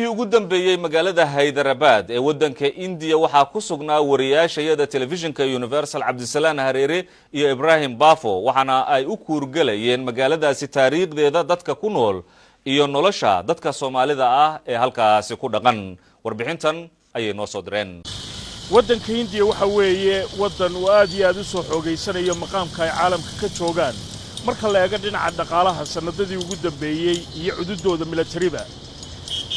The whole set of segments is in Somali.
ugu dambeeyay magaalada Hyderabad ee wadanka India waxa ku sugnaa wariyaashayada televisionka Universal Cabdisalaan Hareere iyo Ibrahim Bafo waxana ay u kuurgalayeen magaaladaasi taariikhdeeda dadka ku nool iyo nolosha dadka Soomaalida ah ee halkaas ku dhaqan warbixintan ayay noo soo direen wadanka India waxa weeye wadan uu aad iyo aad u soo xoogeysanayo maqaamka ay caalamka ka joogaan marka la eego dhinaca dhaqaalaha sanadadii ugu dambeeyay iyo cududooda militariga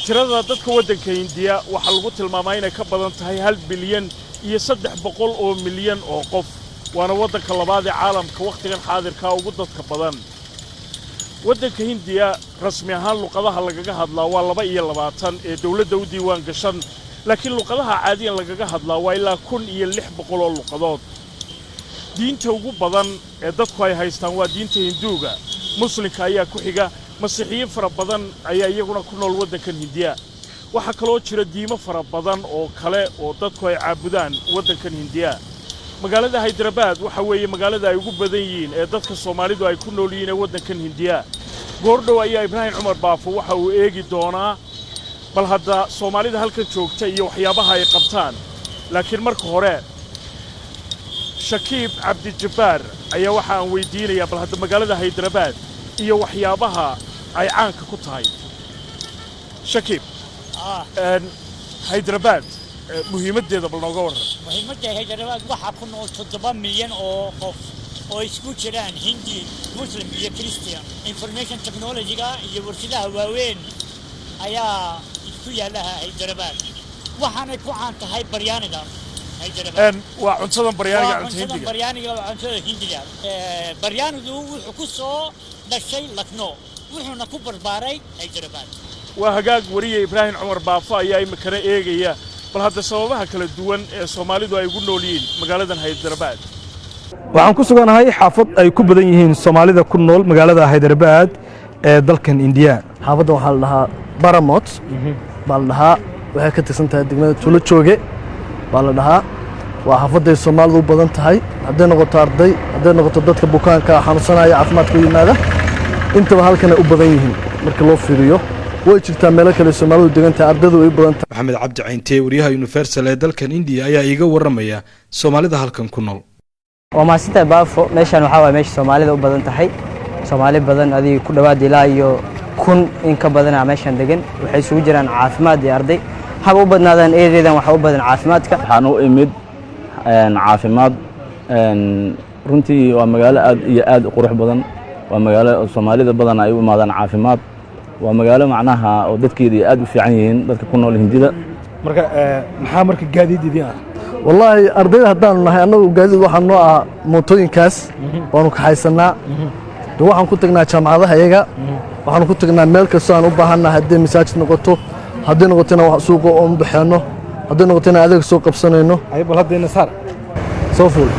tirada dadka wadanka India waxa lagu tilmaamay inay ka badan tahay 1 bilyan iyo 300 milyan oo qof waana wadanka labaad ee caalamka waqtigan xaadirka ugu dadka badan wadanka India rasmi ahaan luqadaha lagaga hadlaa waa 22 ee dawladda u diiwaan gashan laakiin luqadaha caadiyan lagaga hadlaa waa ilaa 1600 oo luqadood diinta ugu badan ee dadku ay haystaan waa diinta Hinduuga muslimka ayaa ku xiga masiixiyiin fara badan ayaa iyaguna ku nool wadankan Hindiya waxa kale oo jira diimo fara badan oo kale oo dadku ay caabudaan wadankan Hindiya magaalada Hyderabad waxa weeye magaalada ay ugu badan yihiin ee dadka Soomaalidu ay ku nool yihiin wadankan Hindiya goordhow ayaa Ibrahim Umar Bafo waxa uu eegi doonaa bal hadda Soomaalida halkan joogta iyo waxyaabaha ay qabtaan laakiin marka hore Shakib Abdi Jabbar ayaa waxa aan weydiinayaa bal hadda magaalada Hyderabad iyo waxyaabaha ay caanka ku tahay Shakib Hyderabad muhiimadeeda bal nooga waran muhiimadda Hyderabad waxa ku nool 7 milyan oo qof oo isku jiraan Hindi Muslim iyo Christian information technology-ga iyo warshadaha waaweyn ayaa isku yaala Hyderabad waxaana ku caan tahay baryaaniga Hyderabad waa cuntada baryaaniga waa cuntada Hindiga baryaanigu wuxuu ku soo dhashay Lucknow wuxuuna ku barbaaray Hyderabad waa hagaag wariye Ibrahim Umar Bafo ayaa imikana eegaya bal hadda sababaha kala duwan ee Soomaalidu ay ugu nool yihiin magaaladan Hyderabad waxaan ku suganahay xaafad ay ku badan yihiin Soomaalida ku nool magaalada Hyderabad ee dalkan India xaafadda waxa la dhahaa Baramot baa la dhahaa waxay ka tirsan tahay degmada Tuulo Jooge baa la dhahaa waa xaafadda Soomaalidu u badan tahay hadday noqoto arday hadday noqoto dadka bukaanka xanuunsanaya caafimaadka u yimaada intaba halkan ay u badan yihiin marka loo fiiriyo way jirtaa meel kale Soomaalidu degan tahay ardaydu ay badan tahay Maxamed Cabdi Caynte wariyaha Universal ee dalkan India ayaa iga waramaya Soomaalida halkan ku nool waa maasita Bafo meeshan waxa waa meesha Soomaalida u badan tahay Soomaali badan adii ku dhawaad ilaa iyo kun in ka badan meeshan degan waxay isugu jiraan caafimaad iyo arday haba u badnaadaan eedeedan waxa u badan caafimaadka waxaan u imid caafimaad runtii waa magaalo aad iyo aad u qurux badan waa magaalo Soomaalida badan ay u imaadaan caafimaad waa magaalo macnaha oo dadkeedu aad u fiican yihiin dadka ku nool Hindida marka maxaa marka gaadiididii ah wallahi ardayda haddaan nahay annagu gaadiid waxaan noo ah mootooyinkaas waanu ka haysanaa waxaan ku tagnaa jaamacadaha iyaga waxaan ku tagnaa meel kasta aan u baahannahay haddii masaajid noqoto haddii noqotona wax suuqa oo u baxeeno haddii noqotona adeeg soo qabsanayno ay bal hadda saar soo fuul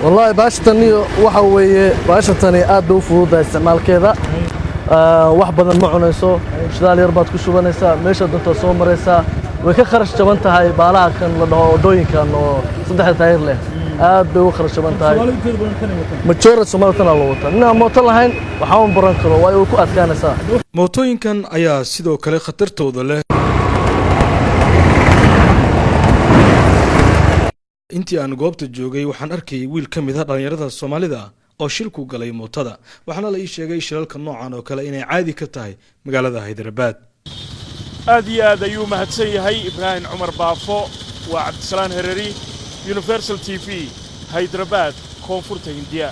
wallahi baashatani waxa weeye baashatani aad u fududahay isticmaalkeeda wax badan ma cunayso shidaal yar baad ku shubanaysaa meesha doonta soo maraysaa way ka kharash jaban tahay baalaha kan la dhaho wadooyinkan oo saddex taayir leh aad bay u kharash jaban tahay majority Soomaalida loo wata inaan mooto lahayn waxa uu baran karo way ku adkaanaysaa mootooyinkan ayaa sidoo kale khatartooda leh intii aan goobta joogay waxaan arkay wiil ka mid ah dhalinyarada Soomaalida oo shilku galay mootada waxaana la ii sheegay shilalka noocan oo kale inay caadi ka tahay magaalada Hyderabad aad iyo aad ayuu mahadsan yahay Ibrahim Umar Bafo waa Cabdisalaan Hareere Universal TV Hyderabad koonfurta Hindiya